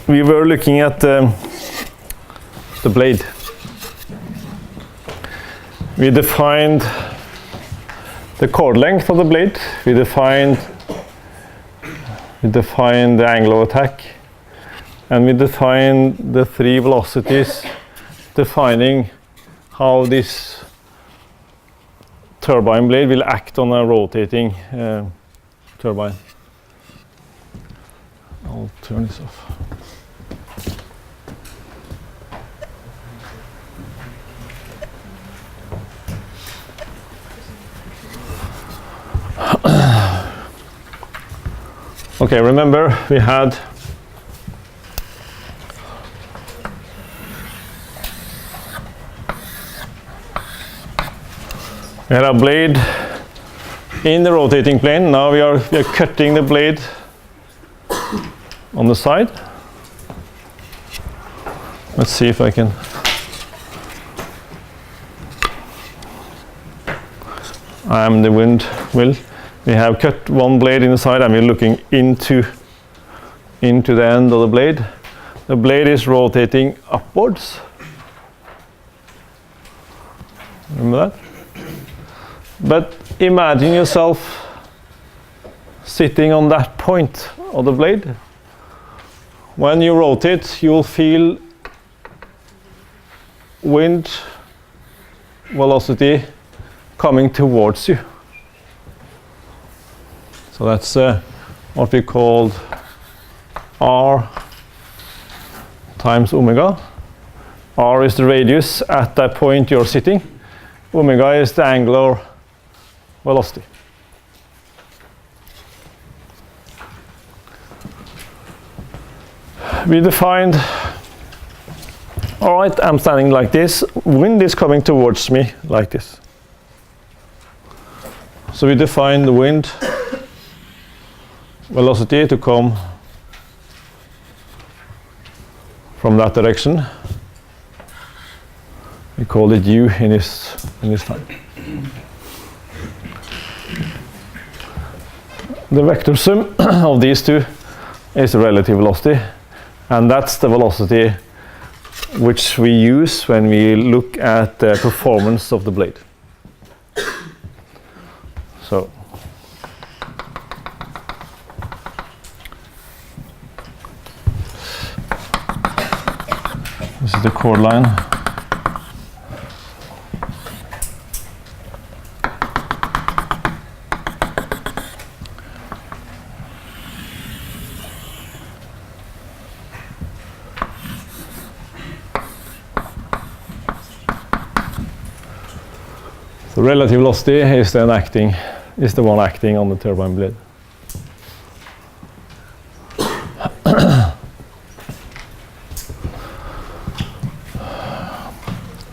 we were looking at the blade. We defined the chord length of the blade. We defined the angle of attack, and we defined the three velocities, defining how this turbine blade will act on a rotating turbine. I'll turn this off. Okay, remember we had a blade in the rotating plane. Now we are cutting the blade on the side. Let's see if I can. I am the wind wheel. We have cut one blade in the side, and we're looking into the end of the blade. The blade is rotating upwards. Remember that? But imagine yourself sitting on that point of the blade. When you rotate, you will feel wind velocity coming towards you. So that's what we called R times omega. R is the radius at that point you're sitting. Omega is the angular velocity. We defined, all right, I'm standing like this. Wind is coming towards me like this. So we define the wind velocity to come from that direction. We call it u in this time. The vector sum of these two is the relative velocity, and that's the velocity which we use when we look at the performance of the blade. So this is the chord line. The relative velocity is the one acting on the turbine blade.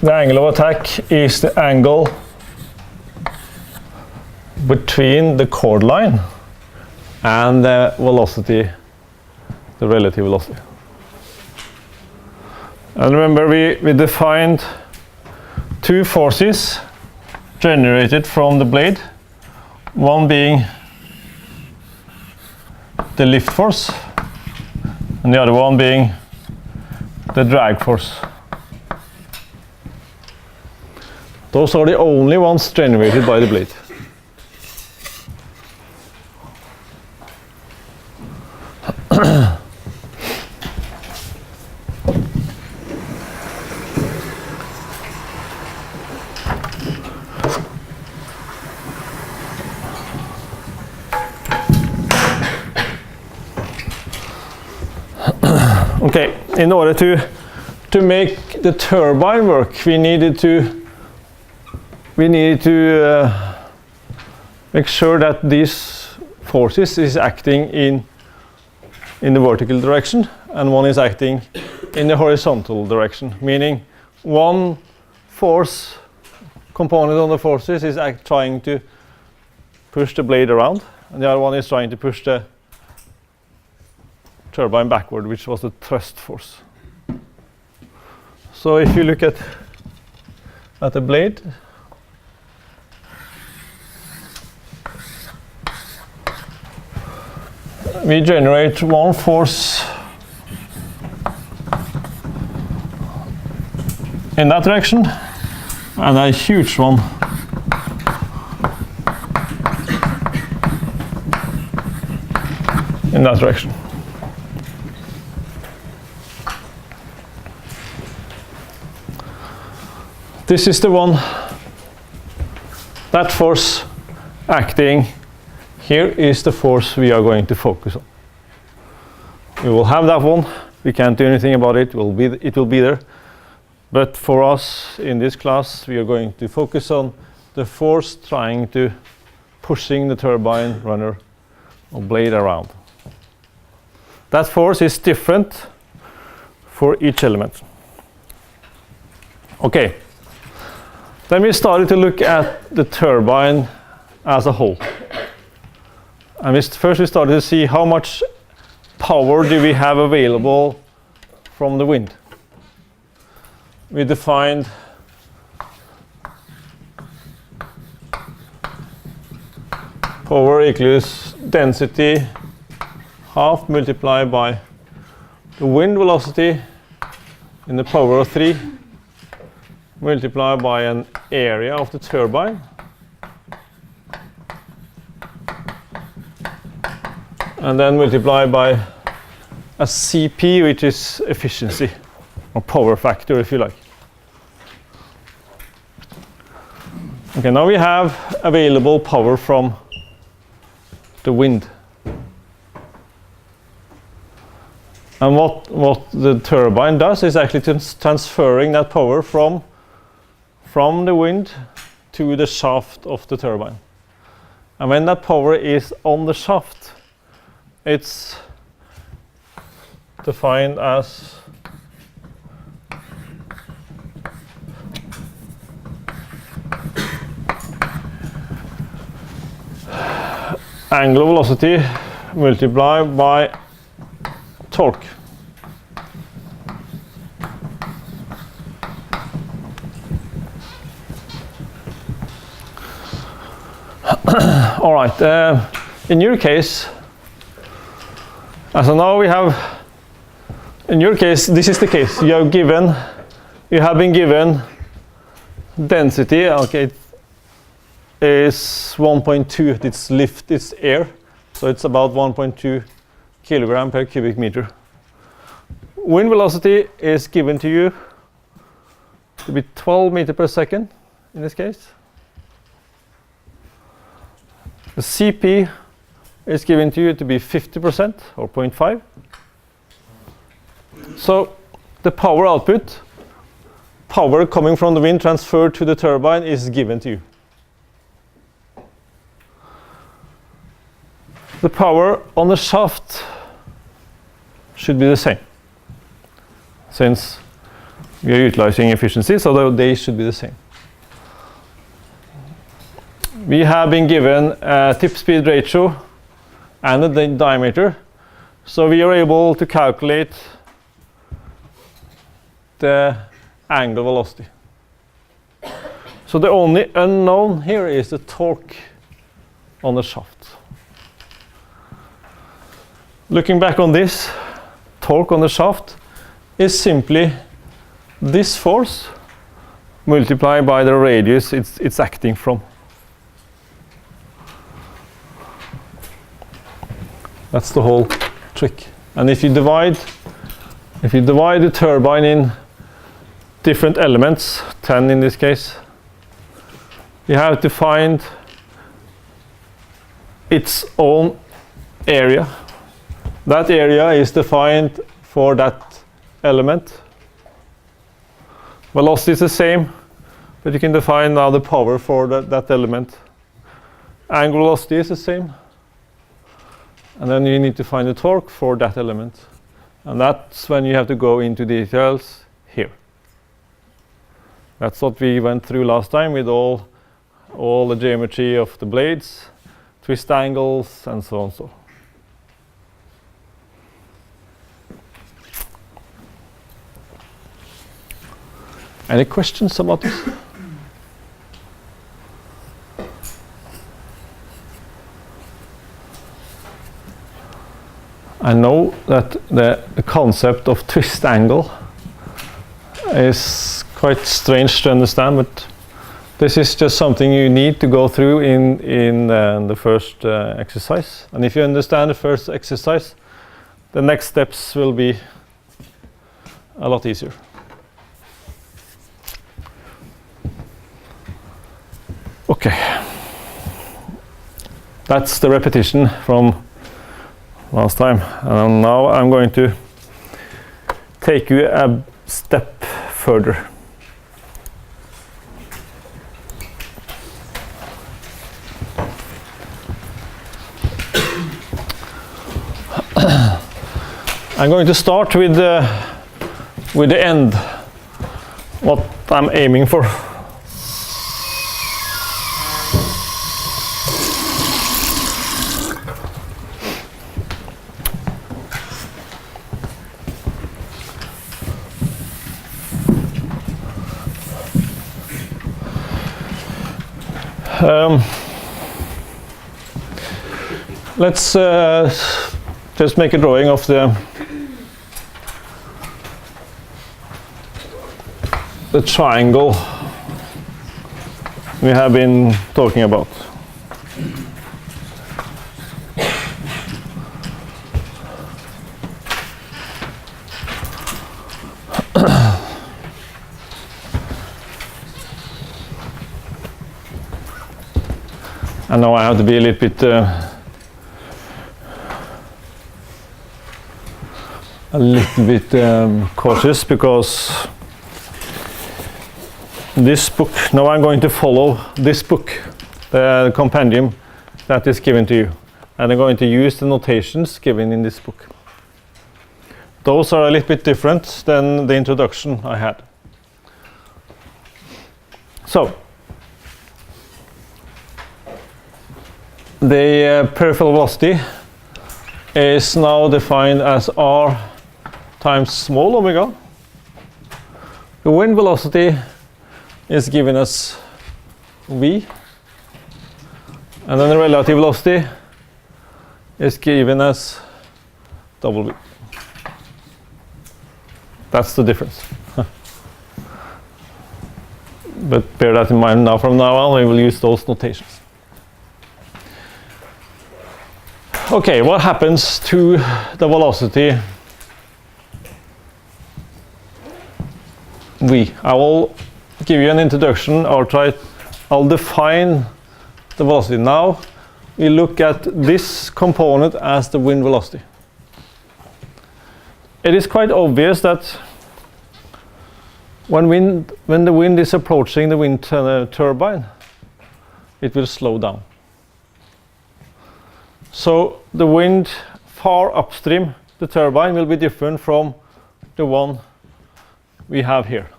The angle of attack is the angle between the chord line and the velocity, the relative velocity. And remember, we defined two forces generated from the blade, one being the lift force and the other one being the drag force. Those are the only ones generated by the blade. Okay, in order to make the turbine work, we needed to make sure that these forces is acting in the vertical direction, and one is acting in the horizontal direction, meaning one force component on the forces is trying to push the blade around, and the other one is trying to push the turbine backward, which was the thrust force. So if you look at the blade, we generate one force in that direction and a huge one in that direction. This is the one, that force acting here is the force we are going to focus on. We will have that one, we can't do anything about it, it will be there. But for us in this class, we are going to focus on the force trying to pushing the turbine runner or blade around. That force is different for each element. Okay. Then we started to look at the turbine as a whole. And first we started to see how much power do we have available from the wind. We defined power equals density half multiplied by the wind velocity in the power of 3 multiplied by an area of the turbine and then multiplied by a CP, which is efficiency or power factor if you like. Okay, now we have available power from the wind. And what the turbine does is actually transferring that power from the wind to the shaft of the turbine. And when that power is on the shaft, it's defined as angular velocity multiplied by torque. All right, in your case, as of now we have, in your case, this is the case. You have been given density, okay, is 1.2, it's lift, it's air, so it's about 1.2 kilogram per cubic meter. Wind velocity is given to you to be 12 meters per second in this case. The CP is given to you to be 50% or 0.5. So the power output, power coming from the wind transferred to the turbine is given to you. The power on the shaft should be the same, since we are utilizing efficiency, so they should be the same. We have been given a tip speed ratio and a diameter, so we are able to calculate the angular velocity. So the only unknown here is the torque on the shaft. Looking back on this, torque on the shaft is simply this force multiplied by the radius it's acting from. That's the whole trick. And if you divide the turbine in different elements, 10 in this case, you have to find its own area. That area is defined for that element. Velocity is the same, but you can define now the power for that element. Angular velocity is the same. And then you need to find the torque for that element. And that's when you have to go into details here. That's what we went through last time with all the geometry of the blades, twist angles, and so on. Any questions about this? I know that the concept of twist angle is quite strange to understand, but this is just something you need to go through in the first exercise. And if you understand the first exercise, the next steps will be a lot easier. Okay, that's the repetition from last time. And now I'm going to take you a step further. I'm going to start with the end, what I'm aiming for. Let's just make a drawing of the triangle we have been talking about. And now I have to be a little bit cautious, because this book, now I'm going to follow this book, the compendium that is given to you, and I'm going to use the notations given in this book. Those are a little bit different than the introduction I had. So, the peripheral velocity is now defined as r times small omega. The wind velocity is given as v, and then the relative velocity is given as w. That's the difference. But bear that in mind now. From now on we will use those notations. Okay, what happens to the velocity v? I will give you an introduction, or I'll define the velocity. Now we look at this component as the wind velocity. It is quite obvious that when the wind is approaching the wind turbine, it will slow down. So the wind far upstream the turbine will be different from the one we have here.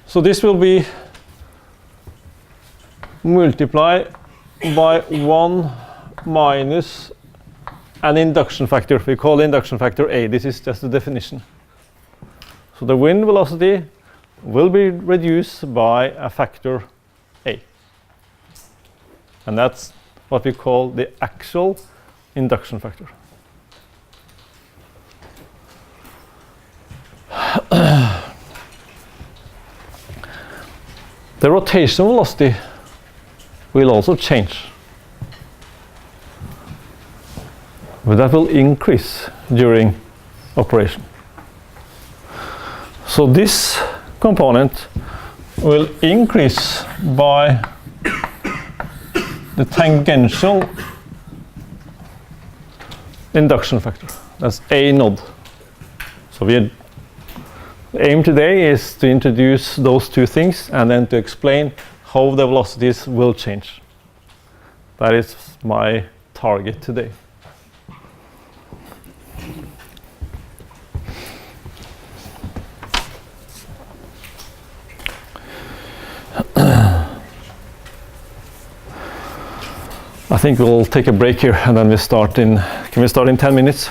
So this will be multiplied by 1 minus an induction factor. We call the induction factor A. This is just the definition. So the wind velocity will be reduced by a factor A. And that's what we call the actual induction factor. The rotational velocity will also change, but that will increase during operation. So this component will increase by the tangential induction factor. That's A node. So the aim today is to introduce those two things and then to explain how the velocities will change. That is my target today. I think we'll take a break here and then can we start in 10 minutes?